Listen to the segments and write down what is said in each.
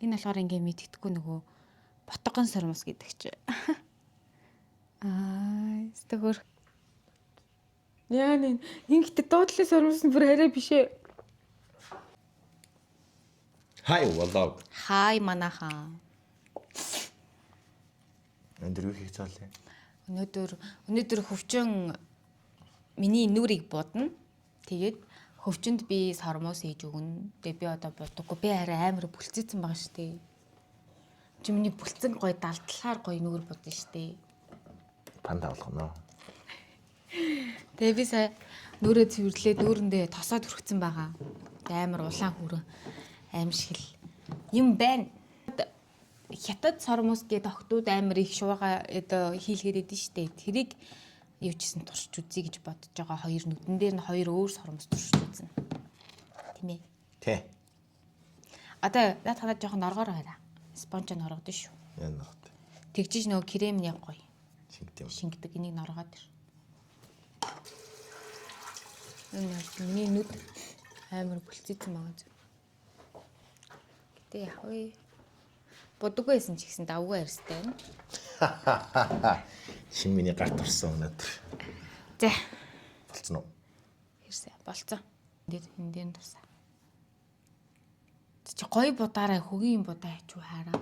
Энэ болохоор ингээ мэддэхгүй нөгөө ботгон сормос гэдэг чи. Стөгөр. Яа нэ ингэдэг дуудлын сормос нь бүр арай биш ээ. Хай валав. Хай манаха. Өндөр юу хийж байгаа лээ? Өнөөдөр хөвчөн миний нүрийг будна. Тэгээд хөвчөнд би сормос хийж өгнө. Тэгээ би одоо бодоггүй. Би арай амар бүлцээсэн байгаа шүү дээ. Чи миний бүлцэн гоё далдлахаар гоё нүур будна шүү дээ. Панда болгоно. Тэгээ би сая нүрээ цэвэрлээд нүүрэндээ тосоод хүрхсэн байгаа. Амар улаан хүрэн аимшигл юм байна. Хятад сормос гэдэг охтууд амар их шуугаа одоо хийлгээд идэв штэ. Тэрийг юу ч гэсэн туршиж үзье гэж бодож байгаа. Хоёр нүдэн дээр нь хоёр өөр сормос туршиж үзнэ. Тийм ээ. Тэ. Одоо надад жоохон норгоор байраа. Спонж норгод шүү. Яа норгод. Тэгжиж нөгөө крем нь яг гоё. Шингэдэг. Энийг норгоод ир. Миний нүд амар бүлцээсэн байгаа зү. Гэтэ яг уу бодоггүй байсан ч гэсэн давгүй арьстай байна. Шин миний гарт орсон өнөдөр. За. Болцсон уу? Хэрсэ болцсон. Энд тусаа. Чи гоё будаараа хөгийн будаа хачуу хараа.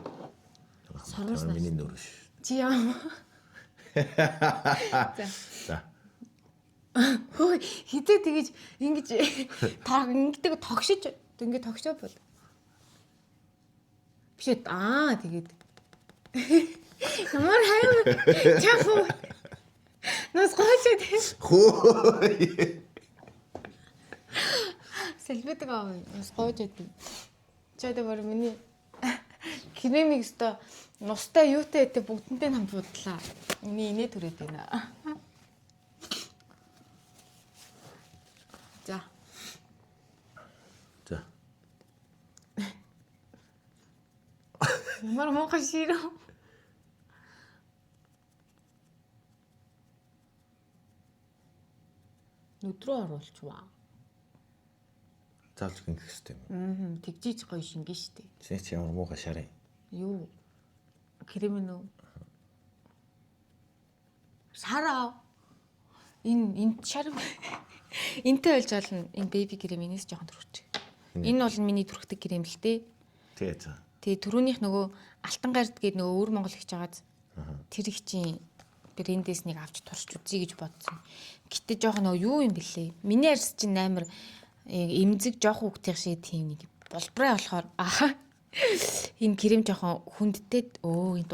Сормос миний нүр ш. Чи яа. За. Хөөе хизээ тэгэж ингэж ингэдэг тогшиж ингэ тогшоо бод. Биш тэгээд ямар хайр чафу. Нас гоочод. Хөөе. Сэлбэдэг аа нас гоочод. Чад бар миний кремиг өстө нустай юутай гэдэг бүгдэнтэй нам будлаа. Миний инээ түрээд байна. За. Ямар муухай ширүү. Нүдрөө оруулчваа. Заалж гинх хэвчтэй юм. Тэгжиж гоё шингэн штэ. Чи ямар муухай шараа. Юу? Крем нөө. Сараа. Энэ шар. Энтэй болж болно. Энэ беби крем энэс жоохон төрчих. Энэ бол миний түрхдэг крем л дээ. Тэгээ за. Тэгээ түрүүнийх нөгөө алтан гард гээд нөгөө өвөр Монгол хийж байгааз тэр их чинь брэндээс нэг авч турш үзье гэж бодсон. Гэтэ жоохон нөгөө юу юм бэлээ. Миний арьс чинь амар эмзэг жоох хүүхдийн шиг тийм нэг болбраа болохоор энэ крем жоохон хүндтэй. Энэ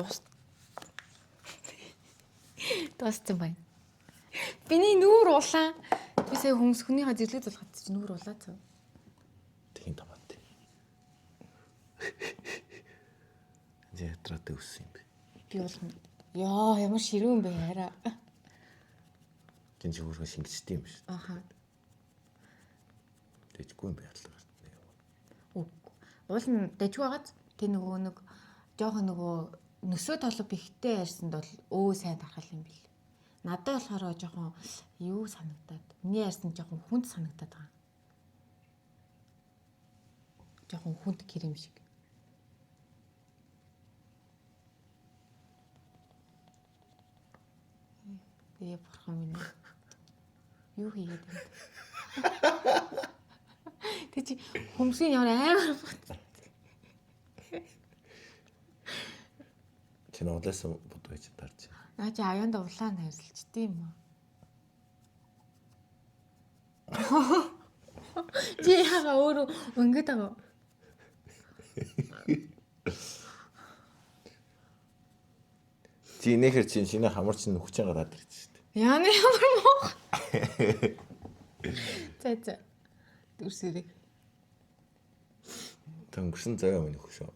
дууссан байна. Биний нүүр улаан. Би сая хүнийхээ зэрлэг зулгаад чи нүүр улаацсан. Тэхийн томат. Ятраатай өссөн юм бэ. Би бол яа ямар ширүүн бэ хараа. Гинж өөрөө шингэжтэй юм шүү. Дэжгүй юм бэ яллагаар. Уул нь дэжгүй байгааз тэ нөгөө нэг жоохон нөгөө нөсөө толгой бихтэй ярьсанд бол сайн тархал юм бэл. Надад болохоор жоохон юу санагдаад. Миний ярьсан жоохон хүнд санагдаад байгаа. Жоохон хүнд крем шиг. Ээ бурхан минь. Юу хийгээд байна? Тэг чи хүмсгийн ямар амар бот. Чи нуудлаас бодвол чи тарч. Наа чи аяанда улаан хайрлцдээ юм уу? Чи яага өөрөө өнгөд байгаа. Чи нэхэр чиний хамар чинь хүчээр гараад ирж шүү дээ. Яа нэ ямар муу. За. Дүрсэрэг. Төнгөрсөн заяа минь хөшөө.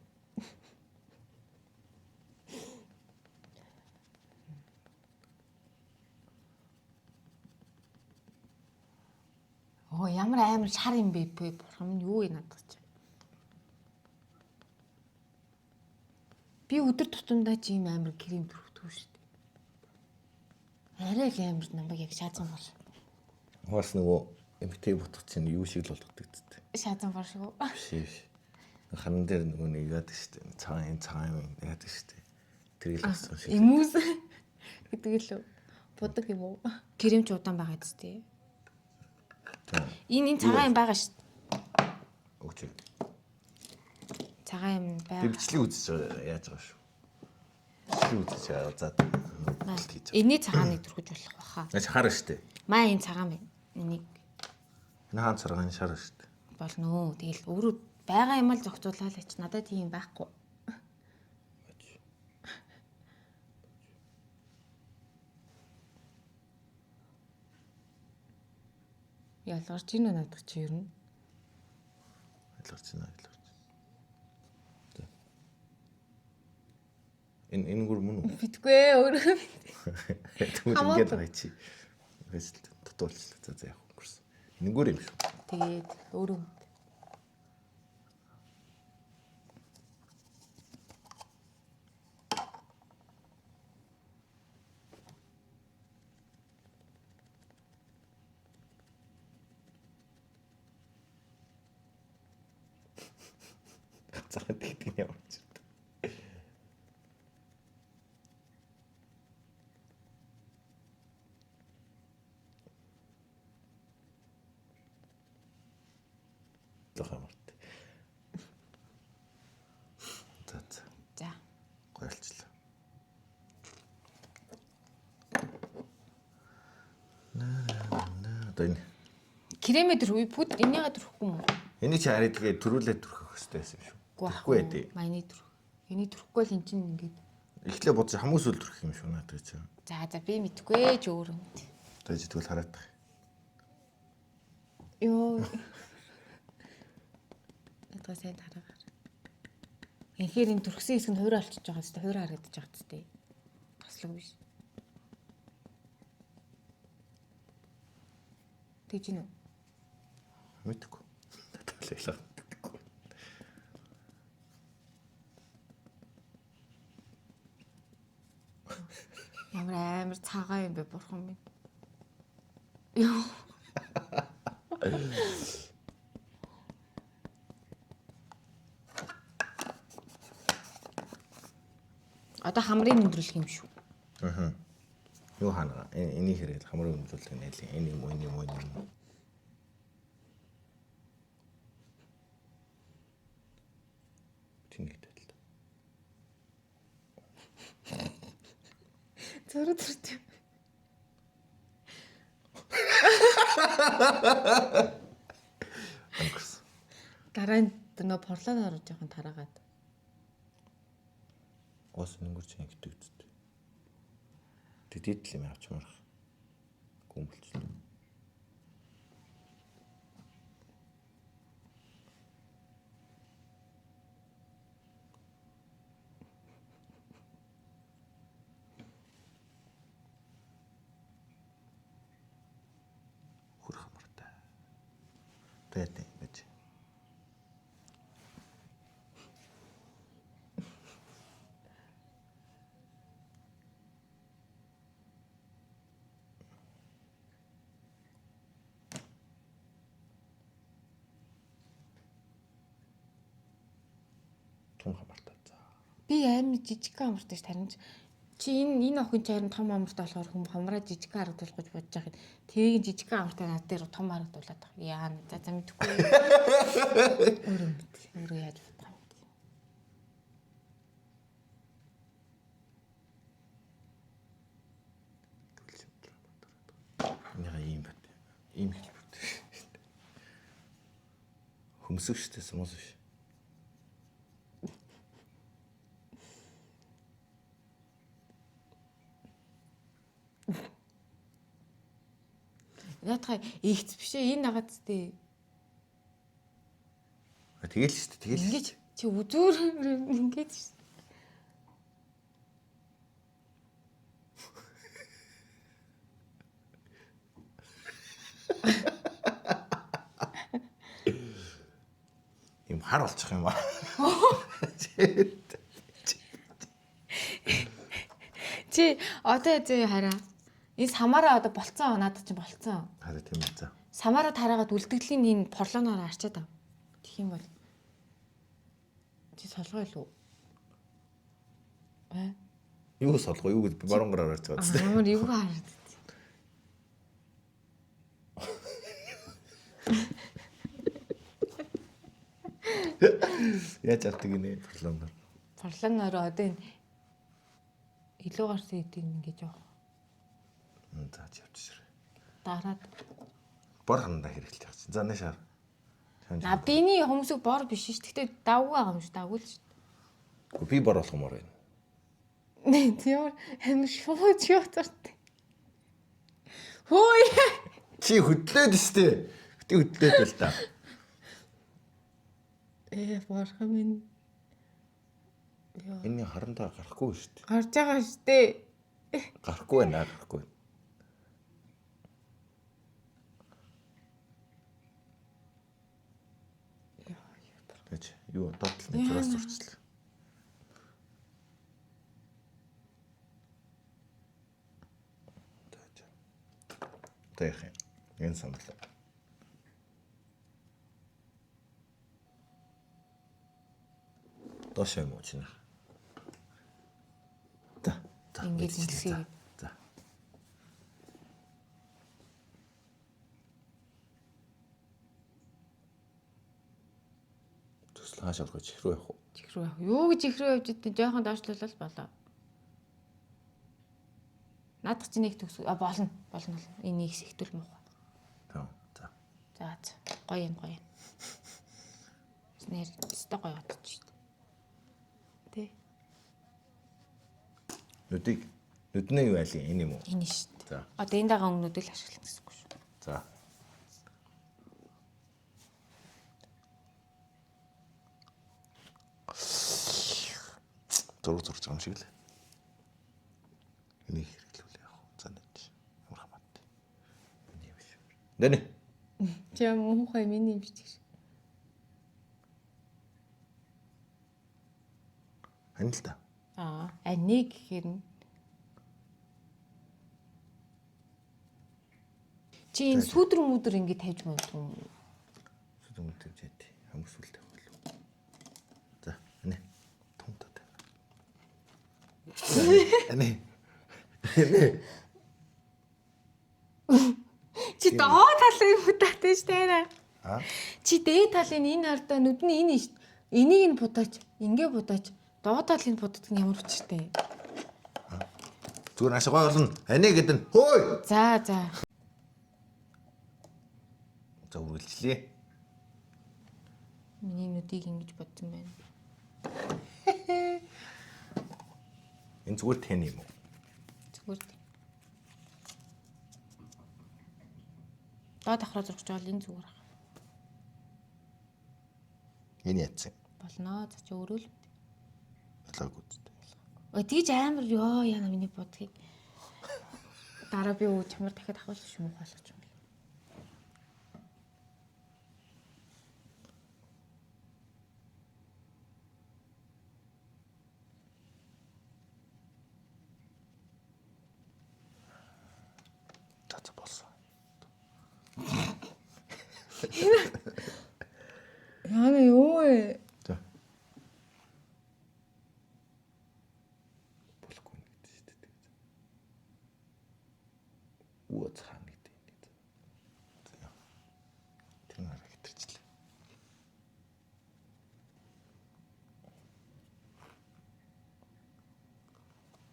Ямар амар шар юм бэ? Бурхан минь юу вэ надад ч. Би өдөр тутамдаа чи юм амар крем төрөвдөг шүү дээ. Арай л амар намайг яг шаазан бол. Хаас нөгөө эмгтэй бутгач чинь юу шиг л болгодог гэдэг. Шаазан бол шүү. Биш. Хан дээр нөгөө нэг яадаг штэ. Цагаан юм яадаг штэ. Тэрийг л авсан шиг. Эмүүс гэдэг л будаг юм уу? Кремч удаан байгаа ч тий. Энэ цагаан юм байгаа шүү. Өгч. Цагаан юм Би байгаа. бичлэг үзэж яаж байгаа шүү. Бичлэг үзэж заад хийж. Энэний цагааныг түрхэж болох баха. Яаж хараа штэ. Маа энэ цагаан байна. Энийг Энэ хаан царгааны шар штэ. болно уу? Тэгэл өөрөө байгаа юм л зохицуулаад ач надад тийм байхгүй. Ялгарч ийн надад чи ер нь. Ялгарч байна. Энэ гүр мөн үү? Битгүй өөрөө. Тэгвэл ингээд байгаа чи. Эсвэл тутуулчлаа за яах вэ гэсэн. Энэ гүр юм шүү. Тэгээд өөрөө Цаад гэдэг юм яваач. Тохоморт. за. Гойлчлаа. Одоо энэ Кремэ дөрвөө пуд энийгээ дөрөхгүй юм уу? энийг чи хараа тэгээ төрүүлээд төрөх хэрэгтэй байсан юм шүү. Тэгэхгүй дээ. Майны дөрөх. Эний дөрөхгүй л эн чинь ингээд. Эхлээ бодож хамуус үл төрөх юм шүү надад чи. За би мэдгүй ч өөрөө мэд. Одоо чи тэгвэл хараад тах. Йоо. Надад сайн тараагаар. Энэхээр энэ дөрхсөн хэсэг нь хуурай олчиж байгаа хэвээр хуурай харагдаж байгаа ч тийм. Таслаг биш. Тэгж нэ. Мэдгүй. Таалаа. Ямар амар цагаан юм бэ бурхан минь. Йоо. Одоо хамрын өндөрлөх юм шүү. Аа. Юу ханаа? Энийг хэрэгэл хамрын өмжүүлэх нэлээ. Энэ юм уу? Тинэгтэй л. Зөрөд төрч. Ангас. Дараа нь нөө порлон оруулж явахын тараагаад. Ос нэнгэрч ингэдэг үстэй. Тэтэд л юм авчмаар. Гүмбэлчлээ. Хурх хамартай. Тэгээд ингэж. Тун хамартай. За. Би амар жижиг амартай ш тарин чи энэ охин чи харин том амартай болохоор хүм хамраа жижиг харагдуулж бодож байгаа. Тэрийг жижиг амартай над дээр том харагдуулаад байгаа. Яа за мэдхгүй. Өөрөө мэд. Өөрөө яаж бодох юм бэ? Яа ийм бат. Ийм хэлбэртэй. Хөмсөг штэ сумас биш. Ятгаа ихц биш ээ энэ нагаад тээ. Тэгэл штэ тэгэл. Ингэж чи үзүүр ингэж ш. Им хар болчих юм аа. Чи одоо зөө хараа. Энэ самаараа одоо болцсон надад чинь болцсон. Хараа тийм үү за. Самаараа тараагаад үлдэгдлийн энэ порлоноор арчаад ав. Тэгэх юм бол Чи солгоо илүү. Юу солгоо юу гэж баруун гараар харж байгаа зү. Амар юу хараад. Яаж авдаг гинэ проблемаар. Проблемаар одоо энэ илүү гарсан эдийг ингэж явах. За явчихшээ. Дараад. Бор хандаа хэрэглэж байгаа чинь. За нэшаар. А биний хүмүүсийг бор биш ш. Гэхдээ давгүй байгаа юм ш. Давгүй л ш. Би бор болох юмор байна. Нэ тийм амар шууд яваад. Хөөе. Чи хөдлөөд штэ. Гэтэ хөдлөөд л та. Борхон минь. Энэ харандаа гарахгүй штэ. Гарч байгаа штэ. Гарахгүй байна, гарахгүй. Тэгэж юу доотлын зураас зурчлаа. Тэгэх юм. Энэ саналаа. Доош юм уу чинь. За. Ингээд ингэсэй. За. Төсөл хаашаа орох чихрүү явах уу? Чихрүү явах. Юу гэж чихрүү явж идэх жоохон доошлуулал болоо. Наадах чи нэг төс болно. Энийг сэхтэл муухай. За. За. Гоё юм. Нэр өстой гоё бодож шүү дээ. Тэ. Нүдний юу айлын энэ юм уу? Энэ шүү дээ. За. Одоо энэ дагаа өмнөдөл ашиглах гэсэн үг шүү. За. Зурж байгаа юм шиг л. Энийг хэрэглүүл яах вэ? За нэг. Ямар хамаатай. Миний биш. Дэнэ. Чи муухай миний юм шиг. Хань л та. Нэг гэхээр нь чи энэ сүдэр мүдэр ингэ тавьж магадгүй юм. Сүдэр мүдэр тавьж яа. Хамгийн сүлд тавих болов. За, энэ. Тун та. Эне. Чи доо талын будаатай шүү дээ. Чи дээд талын энэ хардаа нүдний энэ шүү. Энийг нь будаач, ингээ будаач. Доо талын буддаг нь ямар учиртай. Зүгээр ашгаа болно. Ане гэдэг нь хөөй. За. За үргэлжлэе. Миний нүдийг ингэж бодсон байна. Энэ зүгээр тань юм уу? Зүгээр. Доо давхраа зурж байгаа энэ зүгээр ах. Энэ яатсан. Болно. За чи өөрөө л. Ялгаагүй. Тэгж амар ёо яна миний бодгийг. Дараа би өө чамар дахиад авах шүү муу болгож юм. За болсон. Яна юу вэ? За. Болохгүй гэдэг шүү дээ. Уу цаана гэдэг. За. Тэр нараа хэтэрчлээ.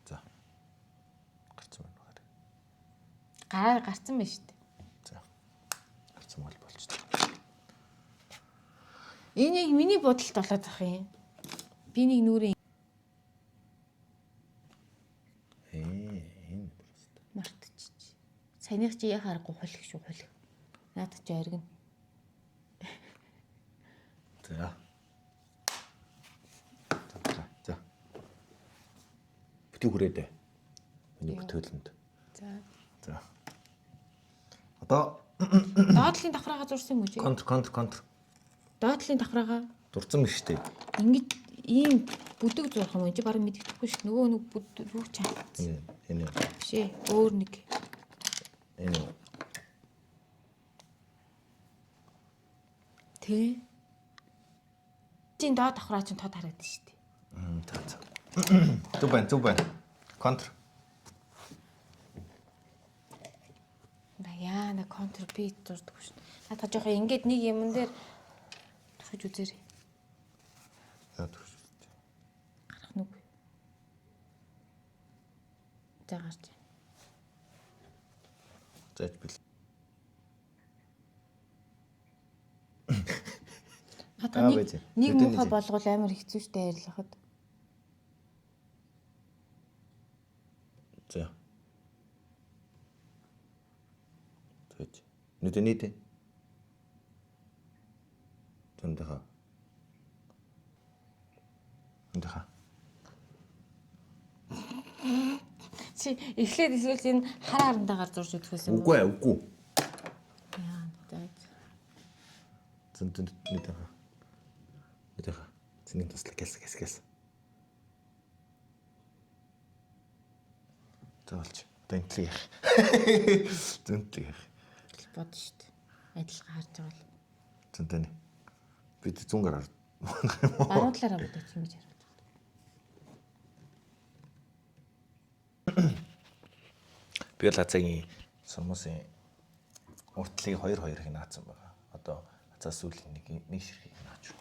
За. Гарцсан байна уу? Гараар гарцсан байна шүү дээ. За. Гарцсан бол болчихсон. Энэ яг миний бодолд болоод ах юм. Би нэг нүрийн Энэ просто. мартчих. Саяных чи яхаар гухалх шүү хулх. Наад чи аргина. За. За. Бүтэн хүрээд. Миний бүтээлэнд. За. Одоо Доотлын давхраагаа зурсан юм уу чи? контр. Доотлын давхраагаа Дурцсан биш үү? ингэж ийм бүдэг зурх юм чи барыг мэддэхгүй шүү. Нөгөө нэг бүдэг рүү чаа. Энэ. Биш ээ. Өөр нэг. Энэ. Тэ. Чин доод давхраа чин тод харагдаж штий. За. Зүг байна. Контр. Яана контр бит дурдгүй шин. Надад жоохон ингээд нэг юм дээр төгсөж үзээрэй. За төгс. Гарах нүг. За гарч. Зайч бил. Надад нэг муухай болгол амар хэцүү штэ ярилахад. За. Зайч. Нүдэнийдэ. Тэндэха. Чи эхлээд эсвэл энэ хар харандаагаар зурж үзэхээс юм. Үгүй. Яа, дээд. Нүдэнийдэ. Цэнийг туслах гэс. Заалч. Тэнтлэг. Зэнтлэг. Бод штэ. Адилхан харж байгаа л. Зэнтэнэ. Бид зүүнгээр Баруун талаараа бодож юм гэж харуулж байна. Би л Азагийн сурмуусын уртлыг 2 их наацсан байгаа. Одоо Азаа сүүлийн нэг ширхэг наач.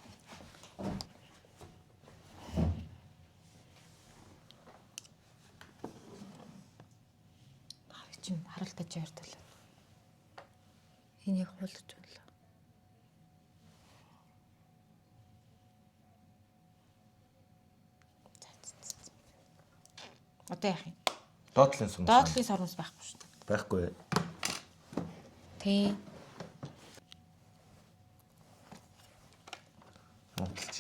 Чин харалтаж ярьдал. Энийг хуулж байна. Одоо яах юм? Доотлын сурмус. Доотлын сурмус байхгүй шүү дээ. Байхгүй. Тийм. Уртлч.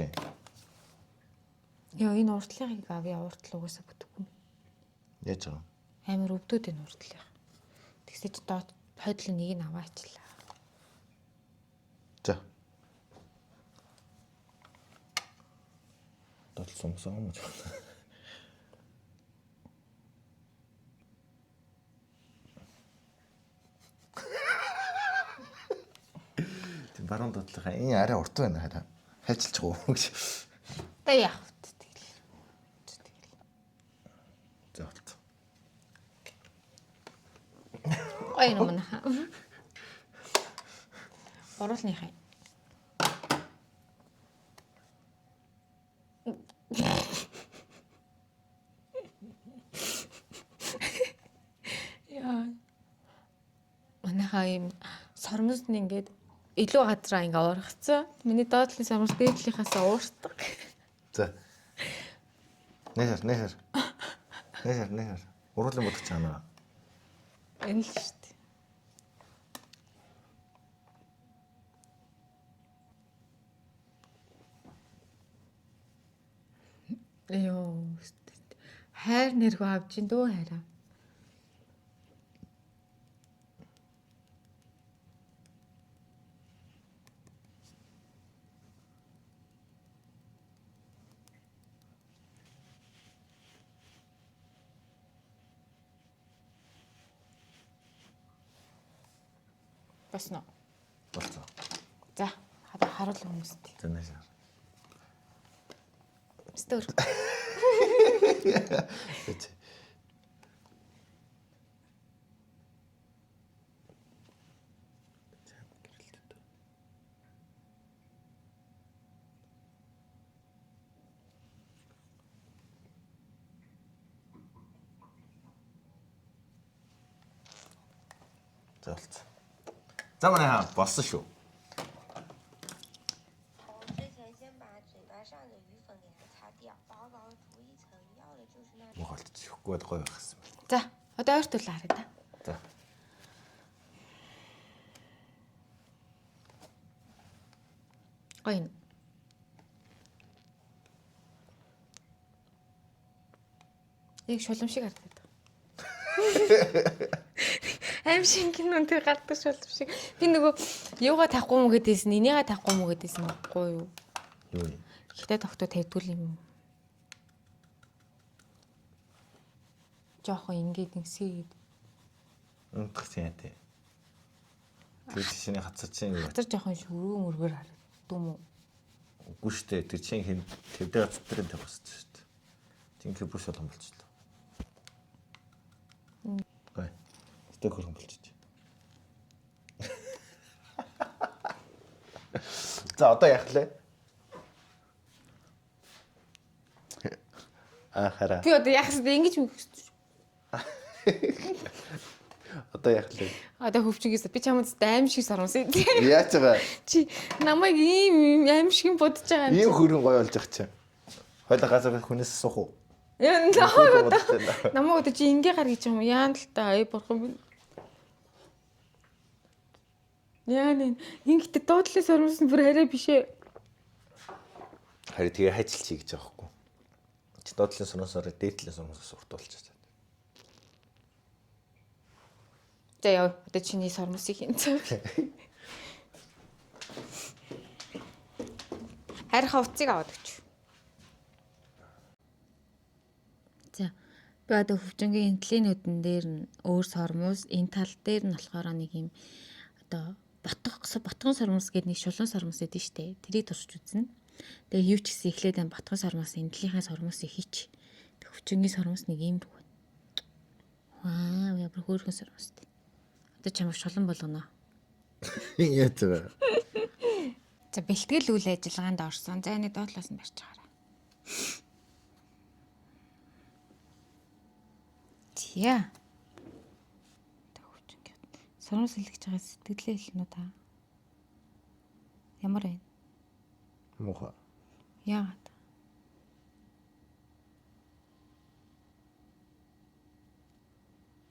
Яа энэ уртлыг ави уртл угаасаа бүтггүй. Яаж байгаа? Амар өвдөд энэ уртлыг. Тэгсэж доод хойдлын нэг нь аваачлаа. За. Доотл сурмус аа мөн. Баруун доотлохаа энэ арай урт байна хараа. Хайчилж байгаа уу гэж. Та яах вэ тэгэл. За болт. Ой нэмнэ. Оруулны хай. Яа. Манайхаа юм сормос нь ингээд илүү газраа ингээ ургацсан. Миний доотлын сормос дээдлийнхээс уурдаг. За. Нэхэр. Уруулын бодох чанаа. Энэ л шүү дээ. Ёо. Хайр нэргөө авч ин дөө хайраа. Басна. Болцоо. За, харуул хүмүүст. За нэшэр. Стөр. За болцоо. За манай болсон шүү. 之前先把嘴巴上的余粉给它擦掉，薄薄涂一层，要的就是那种。 Мохолцчихгүй гоё байх гэсэн. За, одоо ойр тулаа харъя та. За. Гоё. Яг шулам шиг харагдаад байгаа. Аим шиг кинонтэй гардаг шулам шиг. Би нөгөө юугаа тахгүй мө гэдээсэн, энийгээ тахгүй мө гэдээсэн баггүй юу? Юу юм? Ихтэй тогтоо тавьдгүй юм. Жохон ингээд ингэсгээд. Унтахсан яа тий. Тэр шиний хацар чинь юу? Хатар жохон шөргөө мөргөр харагдав юм уу? Үгүй шүү дээ. Тэр чинь хин тэвдээ цэтрэн тавьсан шүү дээ. Тинхи бүс болгон болчихлоо. Гай. Тэвдээ хөрөн болчих. За одоо яах лээ? Хараа. Би одоо яах вэ? Ингэж мэгс. Одоо яах лээ? Одоо хөвчгөөс би чамд аим шиг сормсон. Яаж байгаа? Чи намайг ийм аим шиг бодож байгаа юм. Ийм хөрөн гоё болж байгаа чинь. Хойло газар хүнээс суух уу? Яа намайг одоо чи ингээ гар гэж юм. Яан л та ай бурхан. Яа нэ ингэдэ дуудлын сормсон бүр арай бишээ. Харин тэгээ хайчилчих гэж байгаа хгүй. Чи доотлын сунасаар дээдлийн сунасаас уртуулчих. За яа одоо чиний сормосыг хинцээ. Харин уцыг аваад өгч. За би одоо хөвчнгийн энтлийн нүдэн дээр нь өөр сормос, энэ тал дээр нь болохоор нэг юм одоо ботгон сормос гэдэг нэг шулуун сормос гэдэг нь штэ. Тэрийг туршиж үзнэ. Тэгээ юу ч гэсэн эхлээд энэ ботгон сормос энтлийнхээ сормосыг хийч. Хөвчнгийн сормос нэг юм рүү. Ваа, ямар хөөрхөн сормостэй. Одоо чамд шулуун болгоно. Яа тэгээ. За бэлтгэл үйл ажиллагаанд орсон. За энэ доотлоос нь барьж байгаарай. Тиа. Төвчөнгөө. Сормос илгэж байгаа сэтгэлээ хэлнэ үү та? Ямар вэ? Муха. Яагаад?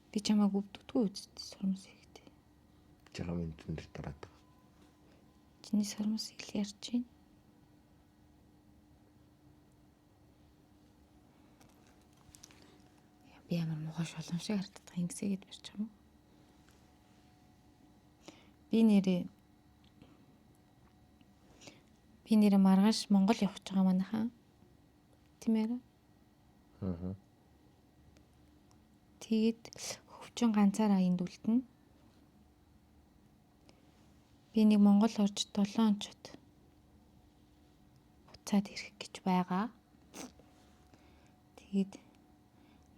Би чамайг өвддөггүй үст сормос ихтэй. Жага минь дээр дараад. Чиний сормос ил ярьж байна. Би ямар муухай шолон шиг харагддаг ингэсэгээд барьж байгаа юм. Би нэрээ маргааш Монгол явах гэж байгаа манайхаа. Тэмээр. Аа. Тэгээд хөвчөн ганцаараа энд үлдэнэ. Би нэг Монгол орж 7 онцод буцаад ирэх гэж байгаа. Тэгээд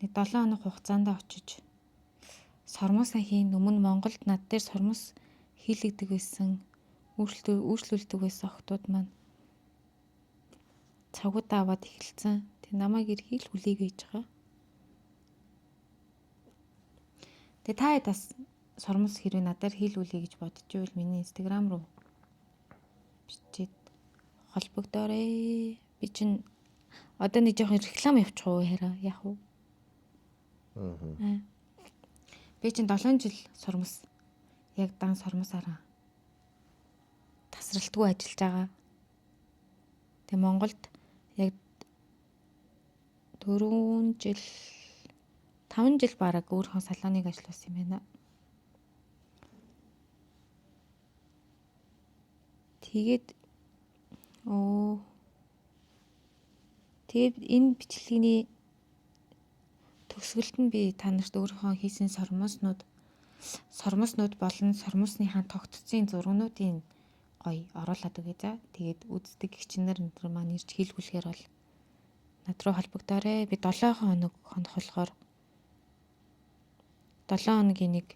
нэг 7 хоног хугацаанд очиж сормос хийн өмнө Монголд над дээр сормос хийлэгдэг байсан, үйлчлүүлдэг байсан охтууд маань цагууд аваад эхэлсэн. Тэг намайг ирхийл хүлээг гэж байгаа. Тэг та ядас сормос хэрэг надаар хийлүүлэе гэж бодож ивэл миний инстаграм руу бичээд холбогдоорой. Би чинь одоо нэг жоохон реклам явуучих уу хараа яах вэ? Би чинь 7 жил сормос яг дан сормосаараа тасралтгүй ажиллаж байгаа. Тэг Монголд яг 4 жил 5 жил бараг өөрхөн салоныг ажилласан юм байна. Тэгээд энэ бичлэгийн төгсгөлд нь би та нарт өөрийнхөө хийсэн сормоснууд болон сормосныхаа тогтцсон зургнуудын гоё оруулаад өгье за. Тэгээд үздэг гэгчнэр энэ маань ирж хийлгүүлэхээр бол над руу холбогдоорой. Би 7 хоног болохоор 7 хоногийн нэг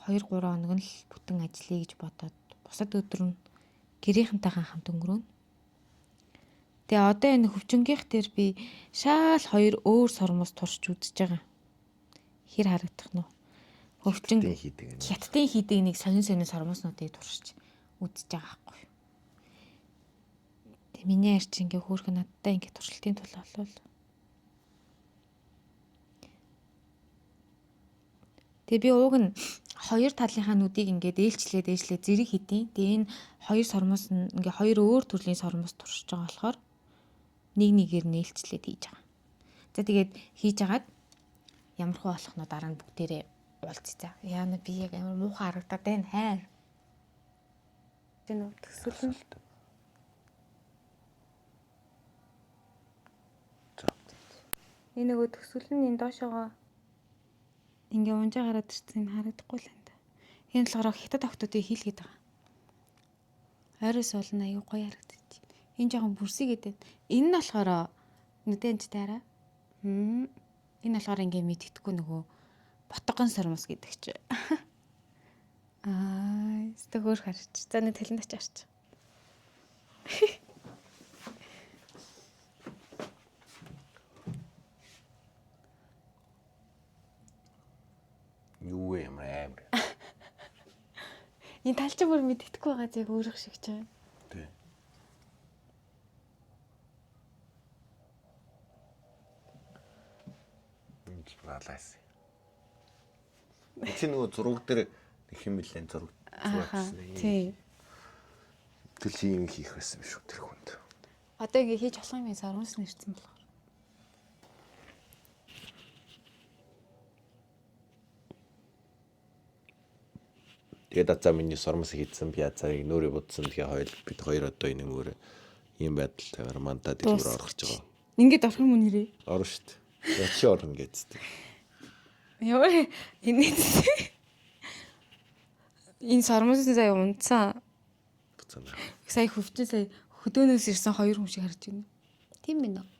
2-3 хоног нь л бүтэн ажиллая гэж бодоод бусад өдөр нь гэрийнхэнтэйгээ хамт өнгөрөөнө. Тэгээ одоо энэ хөвчнгийнх дээр би шаал 2 өөр сормос туршиж үзэж байгаа. Хэр харагдах нь вэ? Хөвчнг хятадын хийдэг нэг сонин сормоснуудыг туршиж үзэж байгаа байхгүй юу? Тэгээ миний арч ингээ хөөрхөн надтай ингээ туршилтын тул болвол тэгээ би ууг нь 2 талынхаа нүдийг ингээд ээлжлээд зэрэг хийдیں۔ Тэгээ энэ 2 сормос нь ингээ 2 өөр төрлийн сормос туршиж байгаа болохоор нэгээр нээлтчлээд хийж байгаа. За тэгээд хийж агаад ямар хөө болох нь дараа нь бүгдээрээ уулзъя. Яа би яг амар муухай харагдаад байна хайр. Энэ төсөл нь энэ нөгөө төсөл нь энэ доошоогоо ингээ унжаа гараад ирсэн харагдахгүй л энэ. Энэ болохоор хятад охтуудыг хийлгээд байгаа. Ойроос болно аюу гоё харагдчих. Энэ жоохон бүрсий гэдэг. Энэ нь болохоор нүдэнч таараа. Энэ болохоор ингээ мэддэхгүй нөгөө ботгон сормос гэдэг чи. Стөгөр харч. За нэг талент очиж харч. Юу юм амар. Энэ тал чи бүр мэддэхгүй байгаа зэрэг өөрөх шиг ч байна. Тий. Энд балаас. Чи нөгөө зураг дээр нэг юм билэн зураг зурагчсан. Тий. Тэр чи юм хийх байсан биш үү тэр хүнд. Одоо ингээ хийж болох юм сармас нэрсэн болохоор. Тэгээд азаа миний сормос хийдсэн би азааг нөөрэ будсан тэгэхээр бид хоёр одоо энэ мөр ийм байдалтай мандад дэлгүүр орох гэж байгаа. Ингээд орох юм уу нэрээ? Орно шүү дээ. Ячи орно гэжтэй. Яа энэ сармас заяа унтсан. Буцаана. Сая хөвчөө сая хөдөөнөөс ирсэн хоёр хүн шиг харж байна. Тийм байна уу?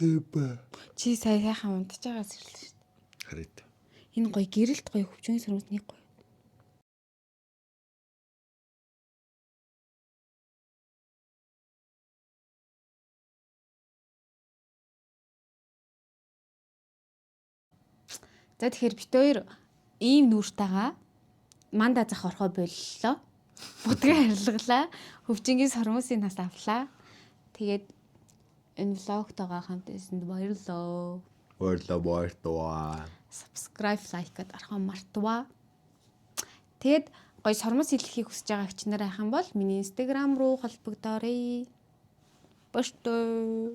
Хэвээ. Чи сая сайхан унтж байгаас ирлээ шүү дээ. Хараад. Энэ гоё гэрэлт гоё хөвчөөний сармас нэг гоё. За тэгэхээр бит хоёр ийм нүүртэйгаа манда зах орхоо боллоо. Будгаа харилгалаа. Хөвчингийн сармусын нас авлаа. Тэгээд энэ влогтойгоо хамт байсанд баярлалаа. Баярлалаа. Subscribe, like гэдээ арахаа мартваа. Тэгэд гоё сармус хэлхийг хүсэж байгаа хүчнэр айхан бол миний Instagram руу холбогдоорой. Баштай.